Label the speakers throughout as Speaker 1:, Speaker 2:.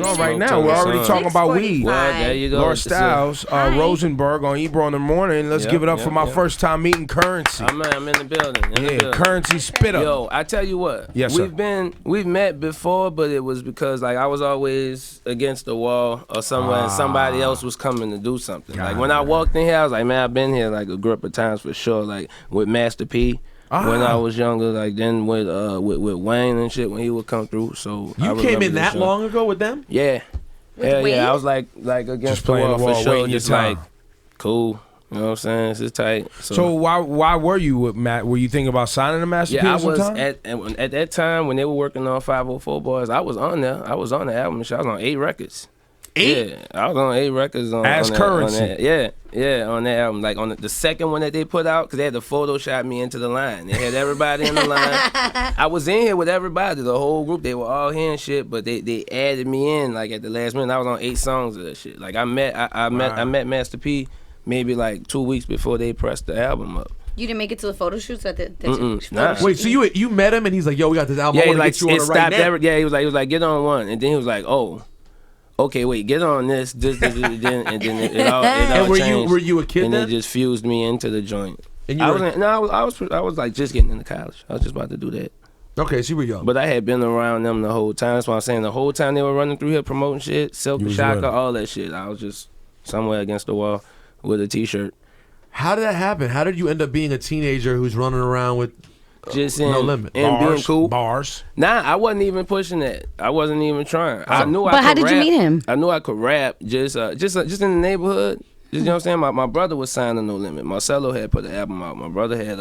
Speaker 1: On right now, we're already talking about weed.
Speaker 2: Well, there you go.
Speaker 1: Laura Styles, Rosenberg on Ebro in the morning. Let's give it up for my first time meeting Currensy.
Speaker 2: I'm in the building.
Speaker 1: Currensy spit up.
Speaker 2: Yo, I tell you what.
Speaker 1: Yes, sir.
Speaker 2: We've met before, but it was because like I was always against the wall or somewhere, and somebody else was coming to do something. Like when I walked in here, I was like, man, I've been here like a group of times for sure. Like with Master P. When I was younger, like then with Wayne and shit when he would come through. So
Speaker 3: you came in that long ago with them?
Speaker 2: Yeah, hell yeah. I was like against the wall for sure. Just like cool. You know what I'm saying? It's just tight.
Speaker 1: So why were you with Matt? Were you thinking about signing the Master P?
Speaker 2: Yeah, I was at that time when they were working on 504 Boys. I was on there. I was on the album. I was on 8 records.
Speaker 1: 8?
Speaker 2: Yeah, I was on 8 records on
Speaker 1: Currensy.
Speaker 2: Yeah, on that album. Like on the second one that they put out, because they had to Photoshop me into the line. They had everybody in the line. I was in here with everybody, the whole group. They were all here and shit, but they added me in like at the last minute. I was on 8 songs of that shit. Like I met Master P maybe like 2 weeks before they pressed the album up.
Speaker 4: You didn't make it to the photo shoots at the
Speaker 2: nah.
Speaker 3: Wait, so you met him and he's like, yo, we got this album.
Speaker 2: Yeah,
Speaker 3: I want to get you on it right now.
Speaker 2: Yeah, he was like, get on one, and then he was like, oh. Okay, wait, get on this, and then it all
Speaker 3: and
Speaker 2: changed.
Speaker 3: Were you a kid
Speaker 2: and
Speaker 3: then?
Speaker 2: it just fused me into the joint.
Speaker 3: And you
Speaker 2: I was like just getting into college. I was just about to do that.
Speaker 3: Okay, so you were young.
Speaker 2: But I had been around them the whole time. That's why I'm saying the whole time they were running through here promoting shit, Silk Shaka, all that shit. I was just somewhere against the wall with a T-shirt.
Speaker 3: How did that happen? How did you end up being a teenager who's running around with
Speaker 2: just
Speaker 3: no limit
Speaker 2: and being cool?
Speaker 1: Bars.
Speaker 2: Nah, I wasn't even pushing that. I wasn't even trying. I knew
Speaker 4: But how did you meet him?
Speaker 2: I knew I could rap just in the neighborhood. Just, you know what I'm saying? My brother was signed to No Limit. Marcelo had put the album out. My brother had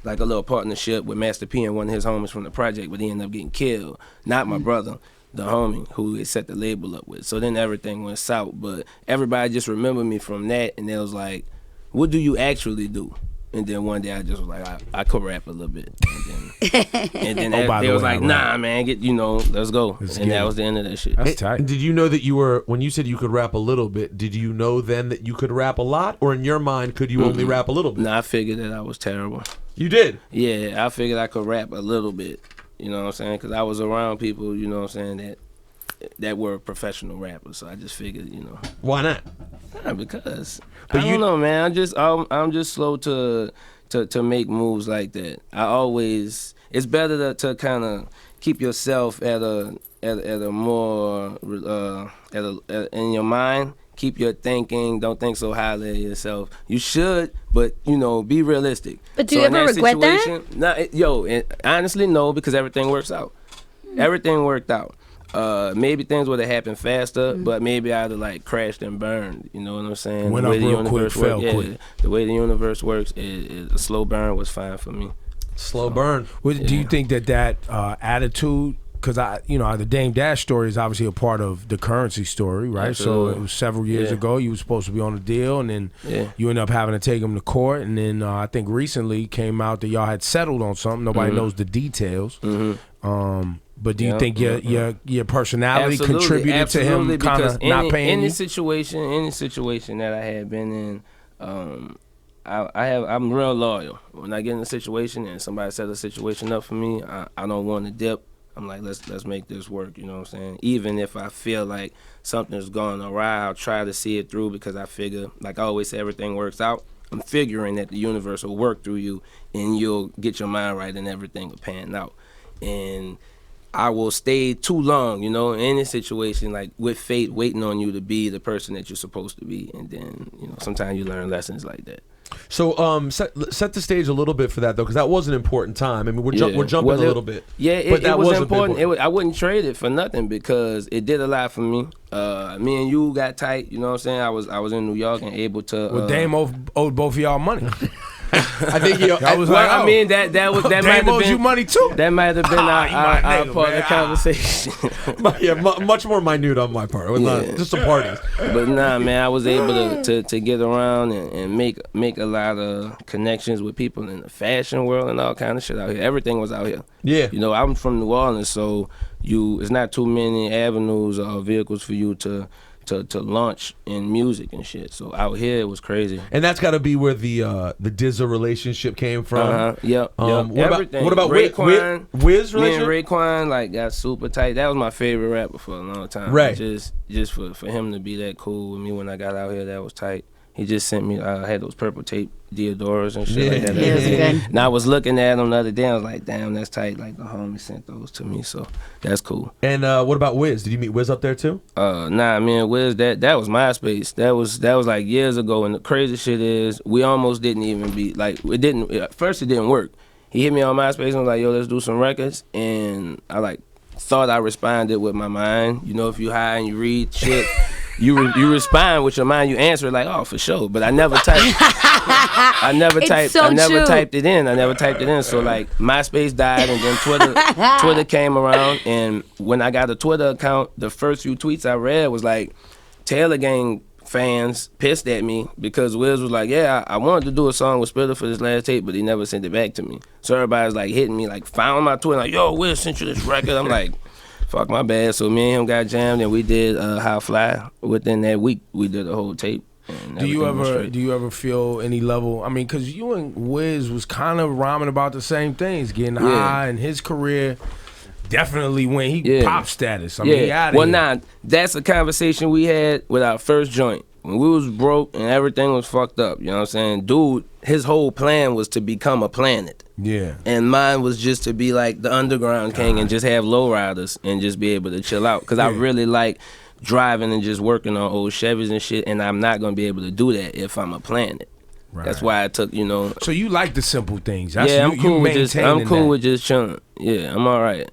Speaker 2: like a little partnership with Master P and one of his homies from the project, but he ended up getting killed. Not my brother, the homie who he set the label up with. So then everything went south. But everybody just remembered me from that, and they was like, what do you actually do? And then one day I just was like, I could rap a little bit. And then they was like, nah, man, let's go. That was the end of that shit.
Speaker 1: That's tight.
Speaker 3: Did you know that when you said you could rap a little bit, did you know then that you could rap a lot? Or in your mind, could you only rap a little bit?
Speaker 2: Nah, I figured that I was terrible.
Speaker 3: You did?
Speaker 2: Yeah, I figured I could rap a little bit. You know what I'm saying? Because I was around people, you know what I'm saying, that were professional rappers. So I just figured,
Speaker 3: Why not?
Speaker 2: Because I don't know, man. I'm just slow to make moves like that. It's better to kind of keep yourself at a more in your mind. Keep your thinking. Don't think so highly of yourself. You should, but be realistic.
Speaker 4: But do you ever regret that?
Speaker 2: Honestly, no, because everything works out. Everything worked out. Maybe things would have happened faster, but maybe I'd have like crashed and burned. You know what I'm saying?
Speaker 1: Went up real quick, fell quick.
Speaker 2: The way the universe works, a slow burn was fine for me.
Speaker 3: Slow burn.
Speaker 1: Do you think that attitude? Because the Dame Dash story is obviously a part of the Currensy story, right?
Speaker 2: Absolutely.
Speaker 1: So it was several years ago. You were supposed to be on a deal, and then you ended up having to take him to court. And then I think recently came out that y'all had settled on something. Nobody knows the details. But do you think your personality contributed to him kind of not paying
Speaker 2: any
Speaker 1: you?
Speaker 2: situation that I had been in, I'm real loyal. When I get in a situation and somebody set a situation up for me, I don't want to dip. I'm like, let's make this work. You know what I'm saying? Even if I feel like something's going awry, I'll try to see it through because I figure, like I always say, everything works out. I'm figuring that the universe will work through you and you'll get your mind right and everything will pan out. And I will stay too long, in any situation, like with fate waiting on you to be the person that you're supposed to be. And then, sometimes you learn lessons like that.
Speaker 3: So set the stage a little bit for that, though, because that was an important time. I mean, we're jumping a little bit.
Speaker 2: Yeah, it was important. I wouldn't trade it for nothing because it did a lot for me. Me and you got tight, you know what I'm saying? I was in New York and able to...
Speaker 1: Well, Dame owed both of y'all money.
Speaker 3: I think
Speaker 2: that
Speaker 1: Dame owes you money too.
Speaker 2: That might have been our part of the conversation.
Speaker 3: Much more minute on my part. It was not just some parties.
Speaker 2: But nah, man, I was able to get around and make a lot of connections with people in the fashion world and all kind of shit out here. Everything was out here.
Speaker 3: Yeah.
Speaker 2: I'm from New Orleans, so it's not too many avenues or vehicles for you to to launch in music and shit. So out here it was crazy.
Speaker 3: And that's got to be where the DZA relationship came from.
Speaker 2: Yep.
Speaker 3: What about
Speaker 2: Raekwon?
Speaker 3: Wiz
Speaker 2: Me and
Speaker 3: relationship?
Speaker 2: Raekwon like got super tight. That was my favorite rapper for a long time.
Speaker 3: Right.
Speaker 2: Just for him to be that cool with me when I got out here, that was tight. He just sent me. I had those purple tape Deodoras and shit like that.
Speaker 4: Yeah, those are good.
Speaker 2: And I was looking at them the other day. I was like, damn, that's tight. Like the homie sent those to me, so that's cool.
Speaker 3: And what about Wiz? Did you meet Wiz up there too?
Speaker 2: Nah, man, Wiz, that was MySpace. That was like years ago. And the crazy shit is, we almost didn't even be like, it didn't. At first, it didn't work. He hit me on MySpace and was like, yo, let's do some records. And I like thought I responded with my mind. You know, if you high and you read shit. You respond with your mind. You answer it like, oh, for sure. But I never typed. I never typed it in. So like MySpace died, and then Twitter came around. And when I got a Twitter account, the first few tweets I read was like, Taylor Gang fans pissed at me because Wiz was like, yeah, I wanted to do a song with Spitter for this last tape, but he never sent it back to me. So everybody's like hitting me, like found my Twitter, like, yo, Wiz sent you this record. I'm like, fuck, my bad. So me and him got jammed, and we did How Fly. Within that week, we did a whole tape.
Speaker 1: Do you ever feel any level? I mean, because you and Wiz was kind of rhyming about the same things, getting high, and his career definitely went. He pop status. I mean, he out of here.
Speaker 2: Nah, that's a conversation we had with our first joint. When we was broke and everything was fucked up, you know what I'm saying? Dude, his whole plan was to become a planet.
Speaker 1: Yeah. And
Speaker 2: mine was just to be like the underground king and just have lowriders and just be able to chill out. Because I really like driving and just working on old Chevys and shit, and I'm not going to be able to do that if I'm a planet. Right. That's why I took, you know.
Speaker 1: So you like the simple things.
Speaker 2: I'm cool with just chilling. Yeah, I'm all right.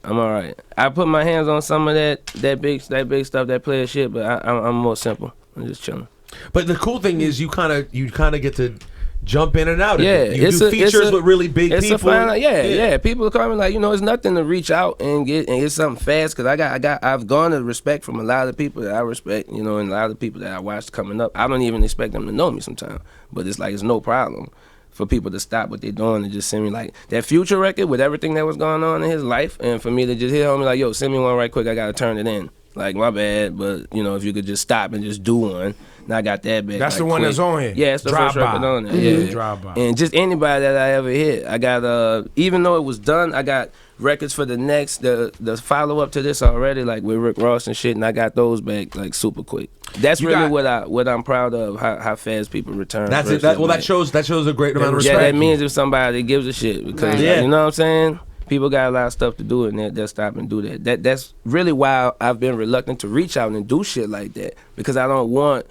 Speaker 2: I put my hands on some of that big stuff, that player shit, but I'm more simple. I'm just chilling.
Speaker 3: But the cool thing is you kind of get to jump in and out.
Speaker 2: Yeah,
Speaker 3: you do features with really big people.
Speaker 2: Yeah. People call me like, you know, it's nothing to reach out and get something fast, because I've garnered respect from a lot of people that I respect, you know, and a lot of people that I watched coming up. I don't even expect them to know me sometimes, but it's like it's no problem for people to stop what they're doing and just send me like that Future record with everything that was going on in his life, and for me to just hit on me like, yo, send me one right quick. I gotta turn it in. Like, my bad, but you know, if you could just stop and just do one. And I got that back.
Speaker 1: That's
Speaker 2: like,
Speaker 1: the one
Speaker 2: quick.
Speaker 1: that's on here.
Speaker 2: Yeah, it's the first record on there. Yeah,
Speaker 1: Drive by.
Speaker 2: And just anybody that I ever hit, I got even though it was done, I got records for the next the follow up to this already, like with Rick Ross and shit, and I got those back like super quick. That's what I'm proud of, how fast people return.
Speaker 3: That's it. That shows a great amount of respect.
Speaker 2: Yeah, that means if somebody gives a shit, because you know what I'm saying. People got a lot of stuff to do, and they'll stop and do that. That's really why I've been reluctant to reach out and do shit like that, because I don't want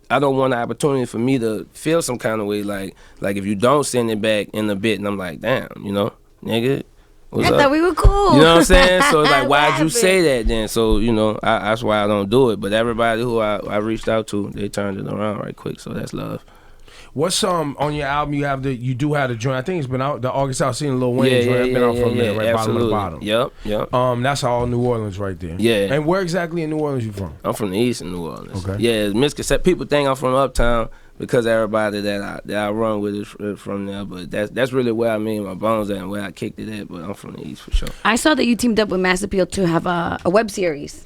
Speaker 2: an opportunity for me to feel some kind of way, like if you don't send it back in a bit, and I'm like, damn, you know, nigga, what's up?
Speaker 4: I thought we were cool.
Speaker 2: You know what I'm saying? So it's like, why'd you say that then? So, you know, that's why I don't do it. But everybody who I reached out to, they turned it around right quick, so that's love.
Speaker 1: What's on your album? You do have the joint. I think it's been out. The August I've seen Lil Wayne joint. It's been out for a minute, right?
Speaker 2: Absolutely.
Speaker 1: Bottom of the bottom.
Speaker 2: Yep.
Speaker 1: That's all New Orleans right there.
Speaker 2: Yeah.
Speaker 1: And where exactly in New Orleans you from?
Speaker 2: I'm from the east of New Orleans.
Speaker 1: Okay.
Speaker 2: Yeah, misconception. People think I'm from Uptown because everybody that I run with is from there, but that's really where I made my bones at and where I kicked it at. But I'm from the east for sure.
Speaker 4: I saw that you teamed up with Mass Appeal to have a web series.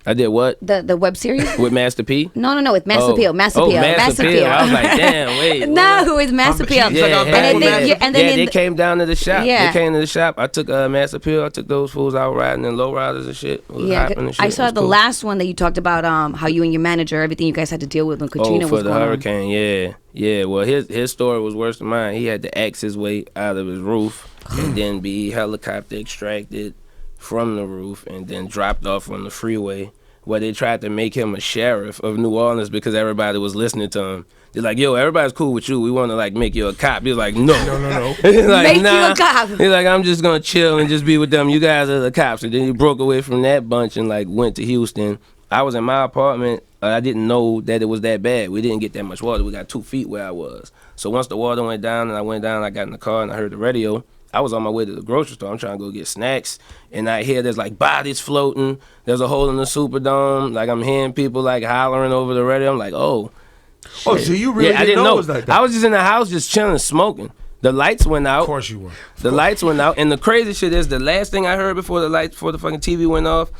Speaker 2: I did what?
Speaker 4: The web series?
Speaker 2: With Master P?
Speaker 4: No, with Mass Appeal. Mass Appeal.
Speaker 2: Mass Appeal. I was like, damn, wait.
Speaker 4: No, with Mass Appeal.
Speaker 2: They came down to the shop.
Speaker 4: Yeah.
Speaker 2: They came to the shop. I took Mass Appeal. I took those fools out riding in low riders and shit.
Speaker 4: I saw the last one that you talked about, how you and your manager, everything you guys had to deal with when Katrina was
Speaker 2: for the hurricane, Yeah, well, his story was worse than mine. He had to axe his way out of his roof and then be helicopter extracted from the roof and then dropped off on the freeway, where they tried to make him a sheriff of New Orleans because everybody was listening to him. They're like, yo, everybody's cool with you. We want to, like, make you a cop. He's like, no. He's like,
Speaker 4: make you a cop.
Speaker 2: He's like, I'm just going to chill and just be with them. You guys are the cops. And then he broke away from that bunch and, like, went to Houston. I was in my apartment. I didn't know that it was that bad. We didn't get that much water. We got 2 feet where I was. So once the water went down and I went down, I got in the car and I heard the radio. I was on my way to the grocery store. I'm trying to go get snacks, and I hear there's like bodies floating. There's a hole in the Superdome. Like, I'm hearing people like hollering over the radio. I'm like, oh, shit.
Speaker 3: Oh, so you really didn't know it was like that?
Speaker 2: I was just in the house just chilling, smoking. The lights went out.
Speaker 1: Of course you were.
Speaker 2: The lights went out, and the crazy shit is the last thing I heard before the fucking TV went off,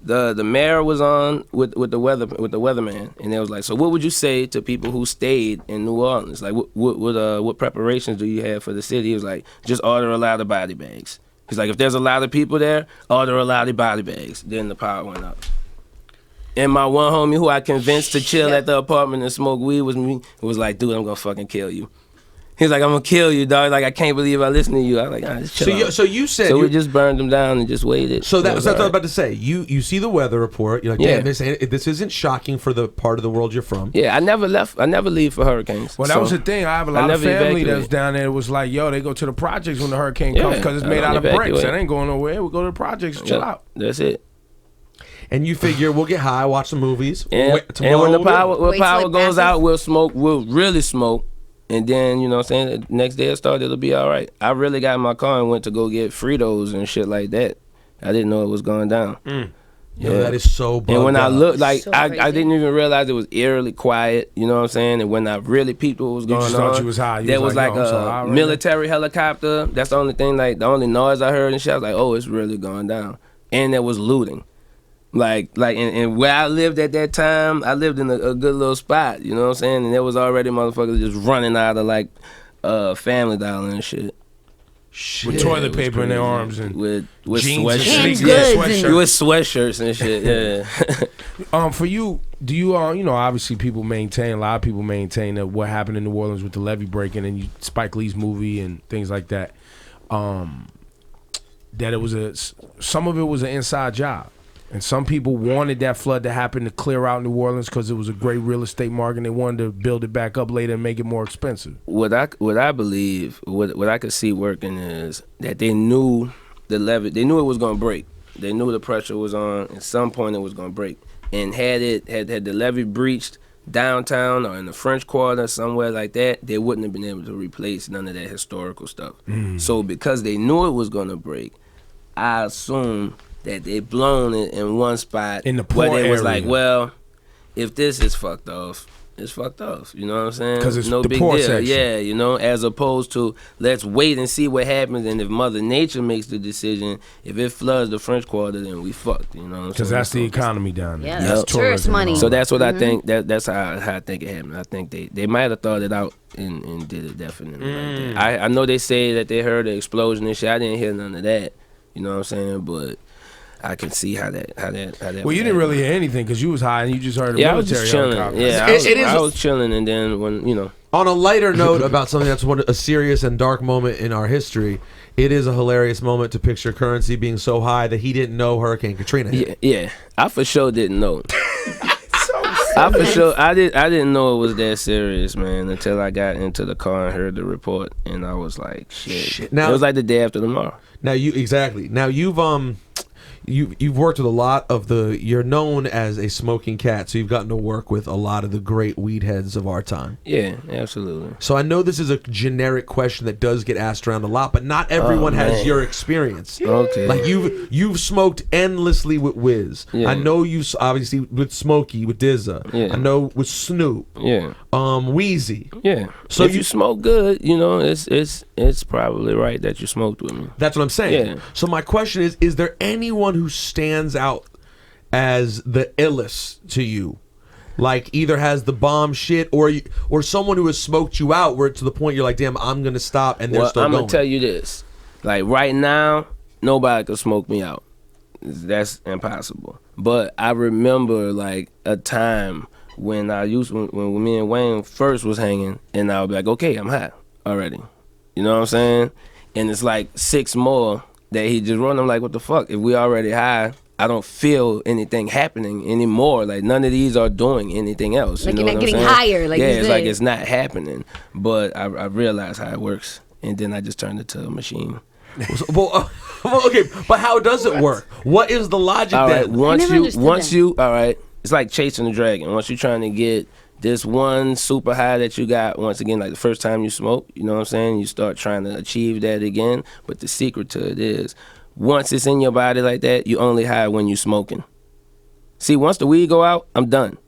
Speaker 2: the mayor was on with the weatherman, and they was like, so what would you say to people who stayed in New Orleans? Like, what preparations do you have for the city? He was like, just order a lot of body bags. He's like, if there's a lot of people there, order a lot of body bags. Then the power went up. And my one homie who I convinced to chill at the apartment and smoke weed with me was like, dude, I'm gonna fucking kill you. He's like, I'm gonna kill you, dog. Like, I can't believe I listened to you. I was like, just chill out.
Speaker 3: So you said
Speaker 2: we just burned them down and just waited.
Speaker 3: So that's what I was about to say. You see the weather report. You're like, damn, this isn't shocking for the part of the world you're from.
Speaker 2: Yeah, I never leave for hurricanes.
Speaker 1: Well, that was the thing. I have a lot of family that's down there. It was like, yo, they go to the projects when the hurricane comes because it's made out of bricks. It ain't going nowhere. We go to the projects, chill out.
Speaker 2: That's it.
Speaker 3: And you figure we'll get high, watch some movies.
Speaker 2: And when the power goes out, we'll smoke. We'll really smoke. And then, you know what I'm saying, the next day it started, it'll be all right. I really got in my car and went to go get Fritos and shit like that. I didn't know it was going down.
Speaker 3: Yeah, that is so bugged.
Speaker 2: And when I looked, like,
Speaker 4: so
Speaker 2: I didn't even realize it was eerily quiet, you know what I'm saying? And when I really peeped what was going on,
Speaker 1: thought you was high.
Speaker 2: There was like a military helicopter. That's the only thing, like, the only noise I heard and shit. I was like, oh, it's really going down. And there was looting. And where I lived at that time, I lived in a good little spot, you know what I'm saying? And there was already motherfuckers just running out of like Family Dollar and shit.
Speaker 1: With toilet paper in their arms and
Speaker 2: with
Speaker 1: jeans
Speaker 2: sweatshirts. With sweatshirts and shit, yeah.
Speaker 1: For you, do you obviously a lot of people maintain that what happened in New Orleans with the levee breaking and Spike Lee's movie and things like that, that it was some of it was an inside job. And some people wanted that flood to happen to clear out New Orleans because it was a great real estate market and they wanted to build it back up later and make it more expensive.
Speaker 2: What I believe, what I could see working is that they knew the levee, they knew it was going to break. They knew the pressure was on. At some point it was going to break. And had the levee breached downtown or in the French Quarter, somewhere like that, they wouldn't have been able to replace none of that historical stuff. So because they knew it was going to break, I assume that they blown it in one spot
Speaker 1: in the poor
Speaker 2: where they was
Speaker 1: area.
Speaker 2: like, well, if this is fucked off, it's fucked off. You know what I'm saying?
Speaker 1: Because it's
Speaker 2: no
Speaker 1: the
Speaker 2: big
Speaker 1: poor
Speaker 2: deal.
Speaker 1: section.
Speaker 2: Yeah, you know, as opposed to let's wait and see what happens, and if Mother Nature makes the decision, if it floods the French Quarter, then we fucked. You know what I'm saying?
Speaker 1: Because that's the economy down there.
Speaker 4: Yeah,
Speaker 1: that's
Speaker 4: tourist money.
Speaker 2: So that's what I think. That's how I think it happened. I think they might have thought it out and did it definitely. Like that. I know they say that they heard an explosion and shit. I didn't hear none of that. You know what I'm saying? But I can see how that.
Speaker 1: Well, you didn't really hear anything because you was high and you just heard a military
Speaker 2: I was just chilling.
Speaker 1: helicopter.
Speaker 2: Yeah, I was chilling, and then when
Speaker 3: On a lighter note about something that's a serious and dark moment in our history, it is a hilarious moment to picture Currensy being so high that he didn't know Hurricane Katrina hit.
Speaker 2: Yeah, I for sure didn't know. I didn't know it was that serious, man, until I got into the car and heard the report, and I was like, shit. Now, it was like the day after tomorrow.
Speaker 3: Now you've worked with a lot of you're known as a smoking cat, so you've gotten to work with a lot of the great weed heads of our time.
Speaker 2: Yeah, absolutely.
Speaker 3: So I know this is a generic question that does get asked around a lot, but not everyone has your experience.
Speaker 2: Okay.
Speaker 3: Like you've smoked endlessly with Wiz. Yeah. I know you obviously with Smokey, with Dizza. Yeah. I know with Snoop.
Speaker 2: Yeah.
Speaker 3: Wheezy.
Speaker 2: Yeah. So if you smoke good, it's probably right that you smoked with me.
Speaker 3: That's what I'm saying.
Speaker 2: Yeah.
Speaker 3: So my question is there anyone who stands out as the illest to you, like either has the bomb shit or someone who has smoked you out where to the point you're like, damn, I'm gonna stop, and they're still going?
Speaker 2: I'm gonna tell you this, like right now, nobody could smoke me out. That's impossible. But I remember like a time when when me and Wayne first was hanging, and I would be like, okay, I'm high already. You know what I'm saying? And it's like 6 more that he just run. I'm like, what the fuck? If we already high, I don't feel anything happening anymore. Like none of these are doing anything else.
Speaker 4: Like
Speaker 2: you know
Speaker 4: you're not getting
Speaker 2: saying?
Speaker 4: higher. Like
Speaker 2: it's like it's not happening. But I realized how it works, and then I just turned it to a machine.
Speaker 3: Well, okay, but how does it work? What is the logic
Speaker 2: all right,
Speaker 3: then?
Speaker 2: Once you, all right, it's like chasing the dragon. Once you're trying to get this one super high that you got, once again, like the first time you smoke, you know what I'm saying? You start trying to achieve that again. But the secret to it is, once it's in your body like that, you only high when you smoking. See, once the weed go out, I'm done.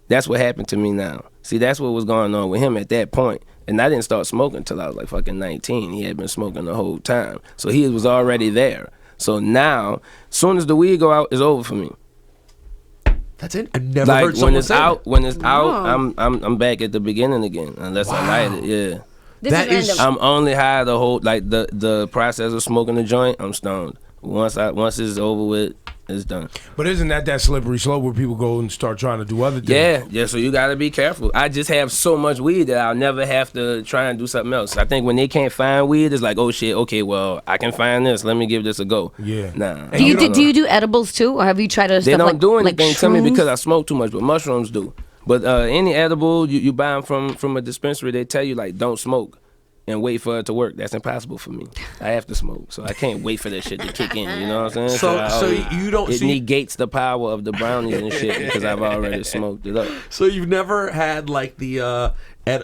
Speaker 2: That's what happened to me now. See, that's what was going on with him at that point. And I didn't start smoking until I was like fucking 19. He had been smoking the whole time. So he was already there. So now, as soon as the weed go out, it's over for me.
Speaker 3: That's it. I never heard someone say that.
Speaker 2: When it's out, I'm back at the beginning again unless I light it. Yeah.
Speaker 4: This is random.
Speaker 2: I'm only high the whole the process of smoking the joint. I'm stoned. Once it's over with, it's done.
Speaker 1: But isn't that slippery slope where people go and start trying to do other things?
Speaker 2: Yeah. So you got to be careful. I just have so much weed that I'll never have to try and do something else. I think when they can't find weed, it's like, oh shit, okay, well I can find this. Let me give this a go.
Speaker 1: Yeah.
Speaker 2: Nah.
Speaker 4: Do you do edibles too, or have you tried to?
Speaker 2: They don't do anything to me
Speaker 4: shrooms?
Speaker 2: because I smoke too much, but mushrooms do. But any edible you buy them from a dispensary, they tell you like don't smoke and wait for it to work. That's impossible for me. I have to smoke, so I can't wait for that shit to kick in. You know what I'm saying?
Speaker 3: So you don't.
Speaker 2: It negates the power of the brownies and shit because I've already smoked it up.
Speaker 3: So you've never had like the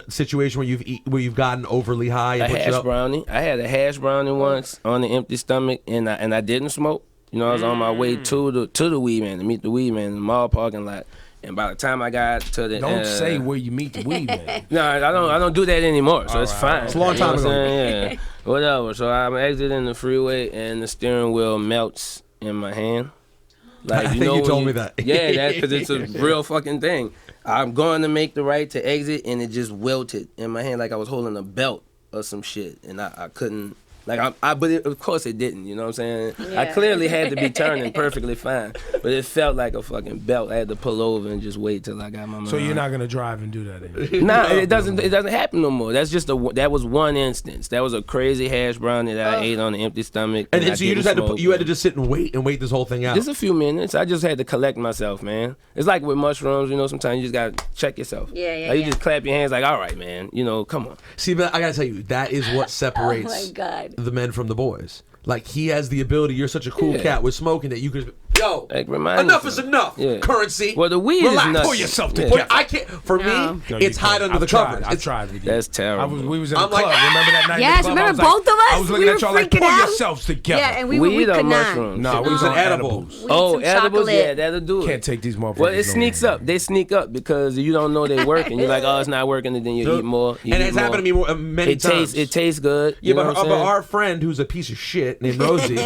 Speaker 3: situation where you've gotten overly high and
Speaker 2: A hash brownie. I had a hash brownie once on an empty stomach, and I didn't smoke. You know, I was on my way to the weed man to meet the weed man in the mall parking lot. And by the time I got to the
Speaker 1: don't say where you meet the weed man.
Speaker 2: No, I don't do that anymore. So it's fine.
Speaker 3: It's a long time ago.
Speaker 2: Yeah, whatever. So I'm exiting the freeway and the steering wheel melts in my hand. Like
Speaker 3: I think you told me that.
Speaker 2: Yeah, because it's a real fucking thing. I'm going to make the right to exit, and it just wilted in my hand like I was holding a belt or some shit, and I couldn't. Like of course it didn't, you know what I'm saying?
Speaker 4: Yeah.
Speaker 2: I clearly had to be turning perfectly fine, but it felt like a fucking belt. I had to pull over and just wait till I got my mind.
Speaker 1: So you're not gonna drive and do that anymore?
Speaker 2: Nah, it doesn't happen no more. That's just that was one instance. That was a crazy hash brownie that I ate on an empty stomach.
Speaker 3: And then so you just had to just sit and wait this whole thing out.
Speaker 2: Just a few minutes. I just had to collect myself, man. It's like with mushrooms, you know. Sometimes you just gotta check yourself.
Speaker 4: Yeah.
Speaker 2: Like you just clap your hands, like, all right, man. You know, come on.
Speaker 3: See, but I gotta tell you, that is what separates
Speaker 4: Oh my God.
Speaker 3: the men from the boys. Like he has the ability. You're such a cool cat with smoking that you could. Yo,
Speaker 2: like,
Speaker 3: enough is enough.
Speaker 2: Yeah.
Speaker 3: Currency.
Speaker 2: Well, the weed
Speaker 3: Relax.
Speaker 2: is nuts.
Speaker 1: Pull yourself together.
Speaker 3: But I can't. For me, it's hide under the covers.
Speaker 1: I tried with you.
Speaker 2: That's terrible.
Speaker 1: We was in the club. Remember that night?
Speaker 4: Yes,
Speaker 1: in the club?
Speaker 4: remember both of us?
Speaker 1: I was looking
Speaker 4: We
Speaker 1: at
Speaker 4: were
Speaker 1: y'all like,
Speaker 4: freaking
Speaker 1: pull
Speaker 4: out.
Speaker 1: yourselves together.
Speaker 4: Yeah, and we
Speaker 2: weed
Speaker 4: could
Speaker 2: or
Speaker 4: not.
Speaker 2: mushrooms?
Speaker 1: No, we was on edibles.
Speaker 4: We
Speaker 2: Oh,
Speaker 4: need some
Speaker 2: edibles,
Speaker 4: chocolate.
Speaker 2: yeah, that'll do it.
Speaker 1: Can't take these motherfuckers.
Speaker 2: Well, it
Speaker 1: no
Speaker 2: sneaks
Speaker 1: more.
Speaker 2: up. They sneak up because you don't know they work, and you're like, oh, it's not working, and then you eat more.
Speaker 3: And it's happened to me many times.
Speaker 2: It tastes good.
Speaker 3: Yeah, but our friend who's a piece of shit named Rosie,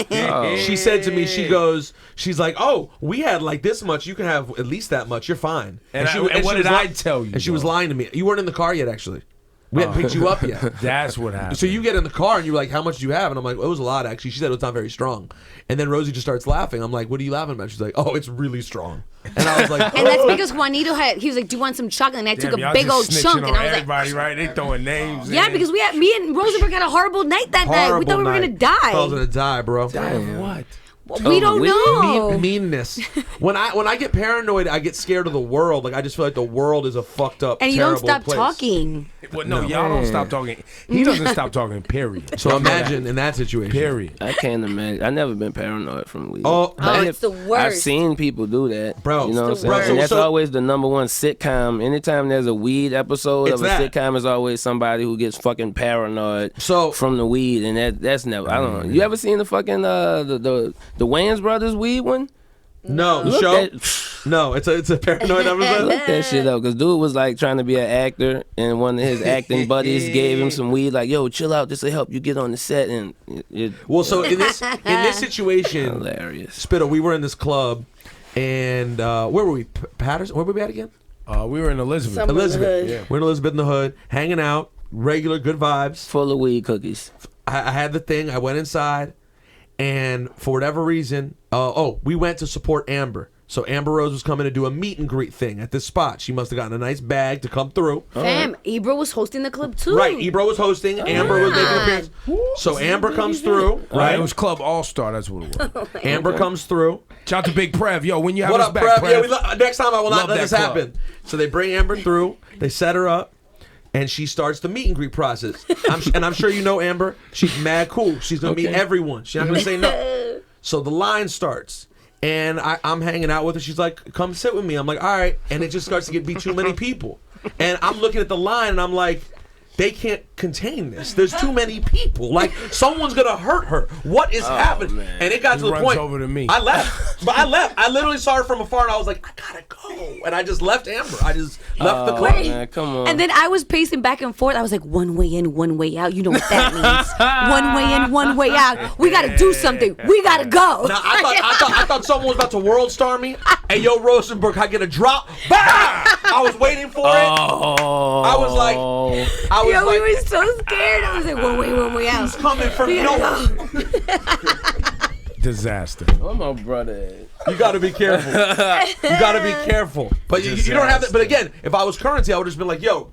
Speaker 3: she said to me, she's like, oh, we had like this much. You can have at least that much. You're fine.
Speaker 1: And
Speaker 3: what
Speaker 1: did I tell you?
Speaker 3: And she was lying to me. You weren't in the car yet, actually. We hadn't picked you up yet.
Speaker 1: That's what happened.
Speaker 3: So you get in the car and you're like, how much do you have? And I'm like, it was a lot, actually. She said it's not very strong. And then Rosie just starts laughing. I'm like, what are you laughing about? She's like, oh, it's really strong. And I was like,
Speaker 4: And that's because Juanito he was like, do you want some chocolate? And I took a big old chunk. And I was like,
Speaker 1: everybody, right? They throwing names.
Speaker 4: yeah, because me and Rosenberg had a horrible night that night. We thought we were going to die.
Speaker 3: I was going to die, bro.
Speaker 1: Die of what?
Speaker 4: We don't know.
Speaker 3: Meanness. When I get paranoid, I get scared of the world. Like I just feel like the world is a fucked up,
Speaker 4: And you don't
Speaker 3: terrible
Speaker 4: stop
Speaker 3: place.
Speaker 4: talking.
Speaker 1: Well, no, y'all don't stop talking. He doesn't stop talking, period.
Speaker 3: So imagine in that situation.
Speaker 1: Period.
Speaker 2: I can't imagine. I've never been paranoid from weed.
Speaker 3: Oh,
Speaker 4: it's the worst.
Speaker 2: I've seen people do that,
Speaker 3: bro.
Speaker 2: You know what I'm saying?
Speaker 3: Worst.
Speaker 2: And that's
Speaker 3: So-
Speaker 2: always the number one sitcom. Anytime there's a weed episode of a sitcom, is always somebody who gets fucking paranoid. From the weed, and that's never. I don't know. You ever seen the fucking the Wayans brothers weed one?
Speaker 3: No, the show. No, it's a paranoid episode.
Speaker 2: Look that shit up, cause dude was like trying to be an actor, and one of his acting buddies gave him some weed, like, "Yo, chill out, this will help you get on the set." And
Speaker 3: so in this situation,
Speaker 2: hilarious.
Speaker 3: Spittle, we were in this club, and where were we? Patterson? Where were we at again?
Speaker 1: We were in Elizabeth.
Speaker 3: Elizabeth.
Speaker 1: Yeah.
Speaker 3: We're in Elizabeth in the hood, hanging out, regular good vibes,
Speaker 2: full of weed cookies.
Speaker 3: I had the thing. I went inside. And for whatever reason, we went to support Amber. So Amber Rose was coming to do a meet and greet thing at this spot. She must have gotten a nice bag to come through.
Speaker 4: Fam, Ebro was hosting the club too.
Speaker 3: Right, Ebro was hosting. Amber was making an appearance. So Amber comes through. Right,
Speaker 1: it was Club All Star. That's what it was.
Speaker 3: Amber comes through.
Speaker 1: Shout out to Big Prev. Yo, when you have
Speaker 3: What
Speaker 1: us
Speaker 3: up,
Speaker 1: back,
Speaker 3: Prev?
Speaker 1: Prev?
Speaker 3: Yeah, next time I will not
Speaker 1: Love
Speaker 3: let
Speaker 1: that
Speaker 3: this
Speaker 1: club.
Speaker 3: happen. So they bring Amber through. They set her up. And she starts the meet and greet process. I'm sure you know Amber. She's mad cool. She's going to meet everyone. She's not going to say no. So the line starts. And I'm hanging out with her. She's like, come sit with me. I'm like, all right. And it just starts to be too many people. And I'm looking at the line and I'm like, they can't contain this. There's too many people. Like, someone's gonna hurt her. What is happening?
Speaker 2: Man.
Speaker 3: And it got to the
Speaker 1: runs
Speaker 3: point.
Speaker 1: over to me.
Speaker 3: I left. But I left. I literally saw her from afar, and I was like, I gotta go. And I just left Amber. I just left the club.
Speaker 2: Man, come on.
Speaker 4: And then I was pacing back and forth. I was like, one way in, one way out. You know what that means. One way in, one way out. We gotta do something. We gotta go.
Speaker 3: Now, I thought someone was about to world star me. Hey, yo, Rosenberg, I get a drop. Bah! I was waiting for it. I was like,
Speaker 4: we were so scared. I was like, one way out.
Speaker 3: He's coming for me. No.
Speaker 1: Disaster.
Speaker 2: Where my brother at?
Speaker 3: You gotta be careful. You gotta be careful. But you don't have that. But again, if I was Currensy, I would just been like, yo.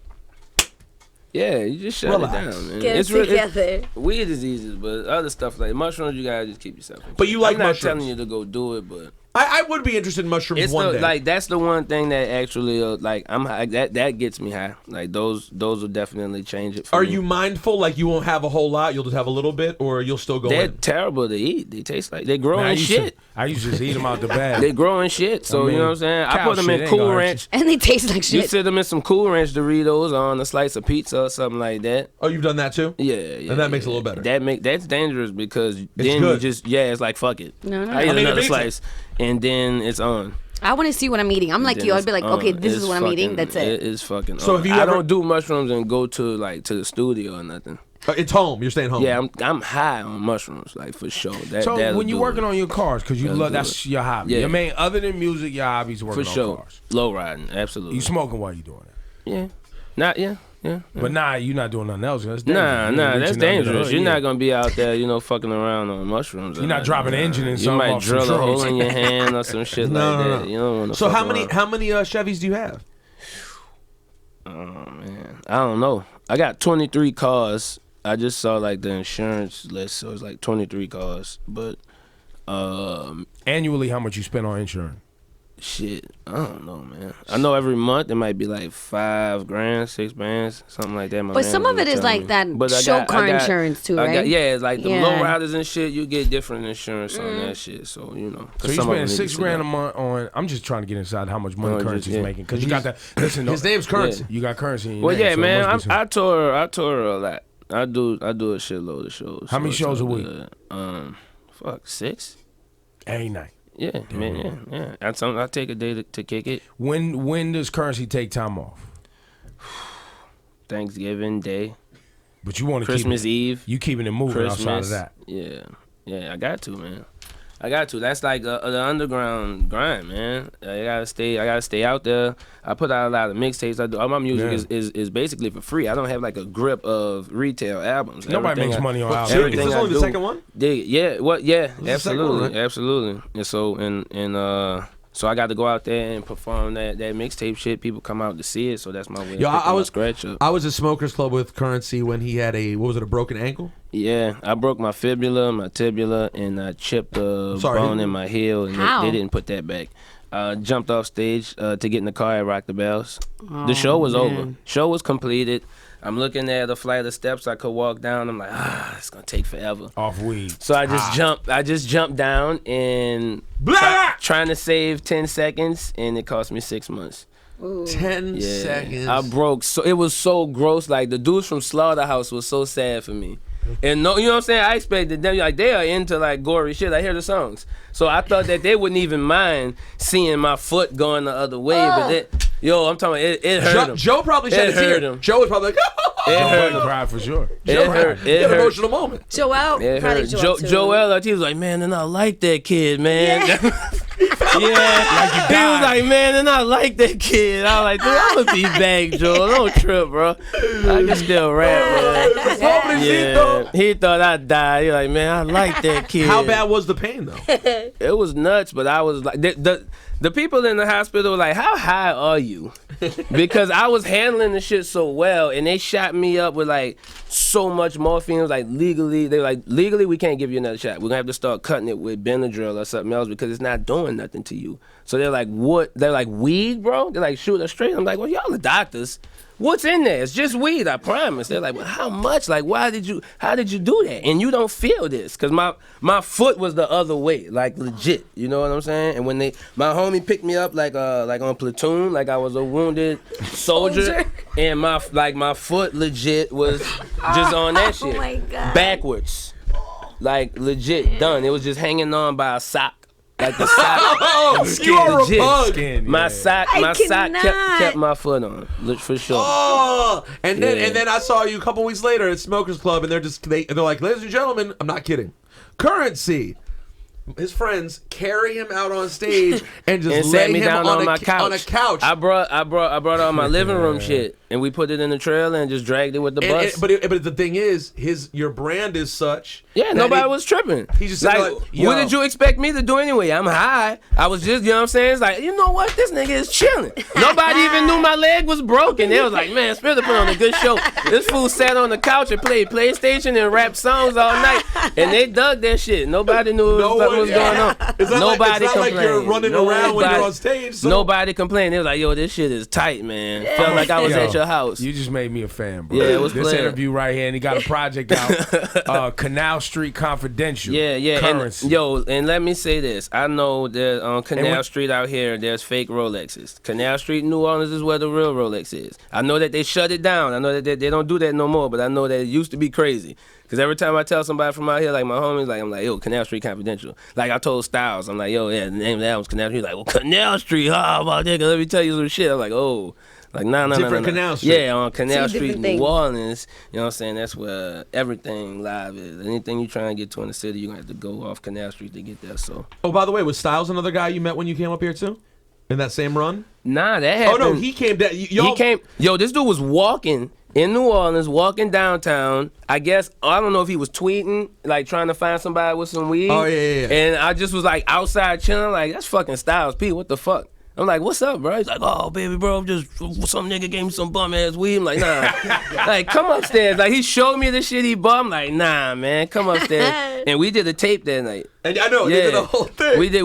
Speaker 2: Yeah, you just shut it down, man.
Speaker 4: Get it together.
Speaker 2: Weed is easy, but other stuff like mushrooms, you gotta just keep yourself in.
Speaker 3: But you like
Speaker 2: I'm not
Speaker 3: mushrooms.
Speaker 2: telling you to go do it, but
Speaker 3: I would be interested in mushrooms
Speaker 2: it's
Speaker 3: one day.
Speaker 2: like that's the one thing that actually like I'm high, that gets me high. Like those will definitely change it for
Speaker 3: Are
Speaker 2: me.
Speaker 3: you mindful? Like you won't have a whole lot, you'll just have a little bit, or you'll still go
Speaker 2: They're
Speaker 3: in?
Speaker 2: terrible to eat. They taste like they grow in shit.
Speaker 1: I used to just eat them out the bag.
Speaker 2: They grow in shit. So
Speaker 1: I mean,
Speaker 2: you know what I'm saying? I
Speaker 1: cow
Speaker 2: put them
Speaker 1: shit
Speaker 2: in
Speaker 1: ain't
Speaker 2: Cool
Speaker 1: gonna hurt
Speaker 2: Ranch.
Speaker 4: And they taste like
Speaker 2: You
Speaker 4: shit.
Speaker 2: sit them in some Cool Ranch Doritos on a slice of pizza or something like that.
Speaker 3: Oh, you've done that too?
Speaker 2: Yeah.
Speaker 3: And that makes it a little better.
Speaker 2: That's dangerous because then
Speaker 3: good.
Speaker 2: you just it's like fuck it.
Speaker 4: No.
Speaker 2: I eat
Speaker 3: I mean, it
Speaker 2: another
Speaker 3: beats
Speaker 2: slice and then it's on.
Speaker 4: I want to see what I'm eating. I'm like
Speaker 2: Then
Speaker 4: you. I'd
Speaker 2: it's
Speaker 4: be like,
Speaker 2: on.
Speaker 4: okay, this
Speaker 2: It's
Speaker 4: is what I'm eating.
Speaker 2: fucking-
Speaker 4: That's it.
Speaker 2: It is fucking.
Speaker 3: So
Speaker 2: on.
Speaker 3: have you
Speaker 2: I
Speaker 3: ever-
Speaker 2: don't do mushrooms and go to the studio or nothing.
Speaker 3: It's home. You're staying home.
Speaker 2: Yeah, I'm high on mushrooms, like for sure.
Speaker 1: So
Speaker 2: that'll
Speaker 1: when you're
Speaker 2: do
Speaker 1: working
Speaker 2: it.
Speaker 1: on your cars, because you
Speaker 2: That'll
Speaker 1: love
Speaker 2: do
Speaker 1: that's
Speaker 2: it.
Speaker 1: your hobby.
Speaker 2: Yeah.
Speaker 1: Your main, other than music, your hobby's working
Speaker 2: for
Speaker 1: on
Speaker 2: sure,
Speaker 1: cars.
Speaker 2: low riding, absolutely.
Speaker 1: You smoking while you doing it.
Speaker 2: Yeah, not yeah.
Speaker 1: But you're not doing nothing else. That's dangerous.
Speaker 2: Nah,
Speaker 1: You
Speaker 2: that's
Speaker 1: reaching under the
Speaker 2: dangerous.
Speaker 1: hood,
Speaker 2: You're
Speaker 1: yeah.
Speaker 2: not gonna be out there, fucking around on mushrooms.
Speaker 1: You're not dropping an engine in
Speaker 2: You
Speaker 1: something
Speaker 2: might
Speaker 1: off some
Speaker 2: drill a hole
Speaker 1: shrooms.
Speaker 2: in your hand or some shit
Speaker 3: No,
Speaker 2: like
Speaker 3: no,
Speaker 2: that.
Speaker 3: no.
Speaker 2: You don't want to.
Speaker 3: So how many Chevys do you have?
Speaker 2: Oh man, I don't know. I got 23 cars. I just saw like the insurance list, so it's like 23 cars. But
Speaker 1: Annually, how much you spend on insurance?
Speaker 2: shit, I don't know, man. I know every month it might be like $5 grand, $6 something like that. My
Speaker 4: But
Speaker 2: man
Speaker 4: some of
Speaker 2: was
Speaker 4: it is
Speaker 2: telling
Speaker 4: like
Speaker 2: me.
Speaker 4: that
Speaker 2: But I
Speaker 4: show
Speaker 2: got-
Speaker 4: car
Speaker 2: I got-
Speaker 4: insurance too,
Speaker 2: I
Speaker 4: right?
Speaker 2: got, yeah, it's like the
Speaker 4: Yeah.
Speaker 2: low riders and shit. You get different insurance on that shit. So
Speaker 1: So
Speaker 2: you
Speaker 1: you spending $6 grand a month on? I'm just trying to get inside how much money
Speaker 2: No,
Speaker 1: Currency's
Speaker 2: yeah.
Speaker 1: making because you got that. Listen,
Speaker 3: His name's Currensy.
Speaker 1: You got Currency. In your
Speaker 2: Well,
Speaker 1: name,
Speaker 2: yeah,
Speaker 1: so it
Speaker 2: man.
Speaker 1: must be some-
Speaker 2: I tour a lot. I do a shitload of shows.
Speaker 1: How many
Speaker 2: so
Speaker 1: shows
Speaker 2: it's
Speaker 1: a
Speaker 2: all
Speaker 1: week?
Speaker 2: good. 6.
Speaker 1: Every night.
Speaker 2: Yeah, man. Yeah. I take a day to kick it.
Speaker 1: When does Currency take time off?
Speaker 2: Thanksgiving Day,
Speaker 1: But you want to
Speaker 2: Christmas Eve,
Speaker 1: You keeping it moving outside of
Speaker 2: Christmas.
Speaker 1: that.
Speaker 2: Yeah. I got to, man. I got to. That's like the underground grind, man. I gotta stay out there. I put out a lot of mixtapes. I do all my music is basically for free. I don't have like a grip of retail albums.
Speaker 1: Nobody makes money on albums.
Speaker 3: Is this only the second one?
Speaker 2: Yeah,
Speaker 3: the second
Speaker 2: absolutely,
Speaker 3: one, right?
Speaker 2: absolutely. And so I got to go out there and perform that mixtape shit. People come out to see it, so that's my way.
Speaker 3: Yo,
Speaker 2: of
Speaker 3: I was
Speaker 2: scratch up.
Speaker 3: I was at Smokers Club with Currensy when he had a broken ankle?
Speaker 2: Yeah, I broke my fibula, my tibula, and I chipped a bone in my heel, and
Speaker 4: How?
Speaker 2: they didn't put that back. Jumped off stage to get in the car at Rock the Bells. The show was over. Show was completed. I'm looking at a flight of steps I could walk down. I'm like, it's gonna take forever.
Speaker 1: Off weed.
Speaker 2: So I just jumped down and trying to save 10 seconds, and it cost me 6 months.
Speaker 3: 10
Speaker 2: Yeah,
Speaker 3: seconds.
Speaker 2: I broke. So it was so gross. Like the dudes from Slaughterhouse was so sad for me. And no, you know what I'm saying? I expected them, like they are into like gory shit. I hear the songs, so I thought that they wouldn't even mind seeing my foot going the other way. But I'm talking. It hurt him.
Speaker 3: Joe probably shed a
Speaker 2: It hurt
Speaker 3: tear.
Speaker 2: him.
Speaker 3: Joe was probably like,
Speaker 2: It hurt
Speaker 1: Joe
Speaker 2: him.
Speaker 1: cried for sure.
Speaker 2: It hurt.
Speaker 3: he had an emotional moment.
Speaker 4: Joel,
Speaker 2: It
Speaker 4: probably
Speaker 2: hurt.
Speaker 4: Joel too.
Speaker 2: Joel, he was like, man, they're not like that kid, man. Yeah, he was like, man, they're not like that kid. I was like, dude, I'm gonna be back, Joel. Don't trip, bro. I can still rap, bro. Yeah, he thought I'd die. He like, man, I like that kid.
Speaker 3: How bad was the pain though?
Speaker 2: It was nuts, but I was like, the people in the hospital were like, how high are you? Because I was handling the shit so well, and they shot me up with like so much morphine. It was like legally we can't give you another shot. We're gonna have to start cutting it with Benadryl or something else because it's not doing nothing to you. So they're like, what? They're like, weed, bro? They're like, shoot us straight. I'm like, well, y'all the doctors. what's in there? It's just weed, I promise. They're like, well, how much? Like, how did you do that? And you don't feel this, cause my foot was the other way, like legit. You know what I'm saying? And when my homie picked me up like on platoon, like I was a wounded soldier, and my foot legit was just on that shit,
Speaker 4: my God.
Speaker 2: backwards, like legit done. It was just hanging on by a sock. Like the sock,
Speaker 3: you are a pug.
Speaker 1: Skin,
Speaker 2: my sock
Speaker 4: cannot.
Speaker 2: kept my foot on, for sure.
Speaker 3: Oh, and then I saw you a couple weeks later at Smokers Club, and they're like, ladies and gentlemen, I'm not kidding, Currensy. His friends carry him out on stage and just lay
Speaker 2: sat me
Speaker 3: him
Speaker 2: down on
Speaker 3: a couch.
Speaker 2: I brought all my living room shit, and we put it in the trailer and just dragged it with the bus.
Speaker 3: But the thing is, your brand is such.
Speaker 2: Yeah, nobody was tripping.
Speaker 3: He just said,
Speaker 2: what did you expect me to do anyway? I'm high. I was just, you know what I'm saying? It's like, you know what? This nigga is chilling. Nobody even knew my leg was broken. They was like, man, Spiller put on a good show. This fool sat on the couch and played PlayStation and rapped songs all night, and they dug that shit. Nobody knew what was going on. Nobody complained.
Speaker 3: Like you're running around when you're on stage. So.
Speaker 2: Nobody complained. They was like, yo, this shit is tight, man. Felt like I was at your house.
Speaker 1: You just made me a fan, bro.
Speaker 2: Yeah, it was
Speaker 1: this
Speaker 2: playing.
Speaker 1: interview right here, and he got a project out, Canal Street Confidential.
Speaker 2: Yeah.
Speaker 1: Currensy.
Speaker 2: And let me say this. I know that on Canal Street out here, there's fake Rolexes. Canal Street, New Orleans is where the real Rolex is. I know that they shut it down. I know that they don't do that no more, but I know that it used to be crazy. Because every time I tell somebody from out here, like my homies, like I'm like, yo, Canal Street Confidential. Like I told Styles, I'm like, yo, yeah, the name of that was Canal Street. He's like, well, Canal Street, how about that? Let me tell you some shit. I'm like, oh. Like, no.
Speaker 3: Different Canal Street.
Speaker 2: Yeah, on Canal Street, New Orleans, you know what I'm saying? That's where everything live is. Anything you try and get to in the city, you're going to have to go off Canal Street to get there, so.
Speaker 3: Oh, by the way, was Styles another guy you met when you came up here, too? In that same run?
Speaker 2: Nah, that happened.
Speaker 3: Oh, no, he came down.
Speaker 2: Yo, this dude was walking in New Orleans, walking downtown. I guess, I don't know if he was tweeting, like trying to find somebody with some weed.
Speaker 3: Oh, yeah.
Speaker 2: And I just was like outside chilling, like, that's fucking Styles P, what the fuck? I'm like, what's up, bro? He's like, oh, baby, bro, some nigga gave me some bum-ass weed. I'm like, nah. Like, come upstairs. Like, he showed me the shit he bought. I'm like, nah, man, come upstairs. And we did a tape that night.
Speaker 3: And I know, they did the whole thing.
Speaker 2: We did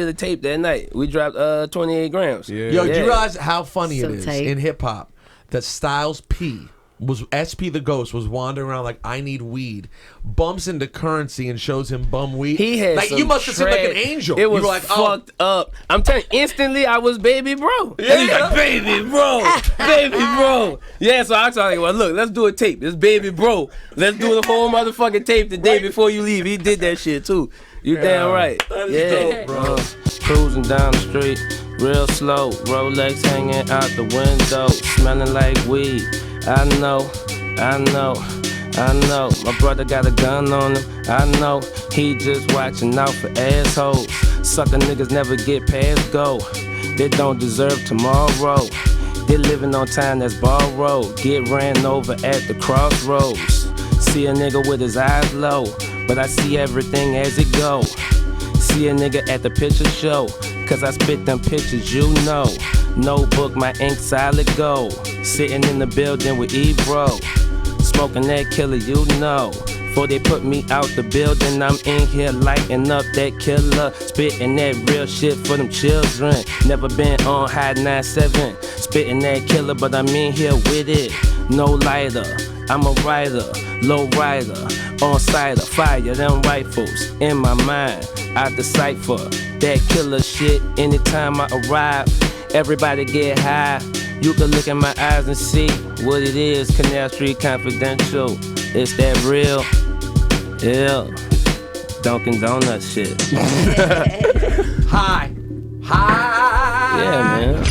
Speaker 2: a tape that night. We dropped 28 grams.
Speaker 1: Yeah.
Speaker 3: Yo, do you realize how funny
Speaker 4: So
Speaker 3: it is
Speaker 4: tight.
Speaker 3: in hip-hop that Styles P was SP the Ghost was wandering around like, I need weed, bumps into Currensy and shows him bum weed.
Speaker 2: He had
Speaker 3: like, you must have seemed like an angel.
Speaker 2: It was
Speaker 3: you were like,
Speaker 2: fucked up. I'm telling you, instantly I was baby bro.
Speaker 3: Yeah.
Speaker 2: And he's like, baby bro. Yeah, so I was like, well, look, let's do a tape. This baby bro. Let's do the whole motherfucking tape the day before you leave. He did that shit too. You damn right.
Speaker 3: That is dope, bro.
Speaker 2: Cruising down the street, real slow. Rolex hanging out the window, smelling like weed. I know. My brother got a gun on him. I know he just watching out for assholes. Sucker niggas never get past go. They don't deserve tomorrow. They living on time that's borrowed. Get ran over at the crossroads. See a nigga with his eyes low, but I see everything as it go. See a nigga at the picture show, cause I spit them pictures, you know. Notebook, my ink solid gold. Sitting in the building with Ebro, smoking that killer, you know. Before they put me out the building, I'm in here lighting up that killer, spitting that real shit for them children. Never been on high 9-7, spitting that killer, but I'm in here with it. No lighter, I'm a writer, low rider, on cider, fire them rifles in my mind. I decipher that killer shit anytime I arrive. Everybody get high. You can look in my eyes and see what it is. Canal Street Confidential. It's that real. Yeah. Dunkin' Donuts shit.
Speaker 3: Hi.
Speaker 2: Yeah, man.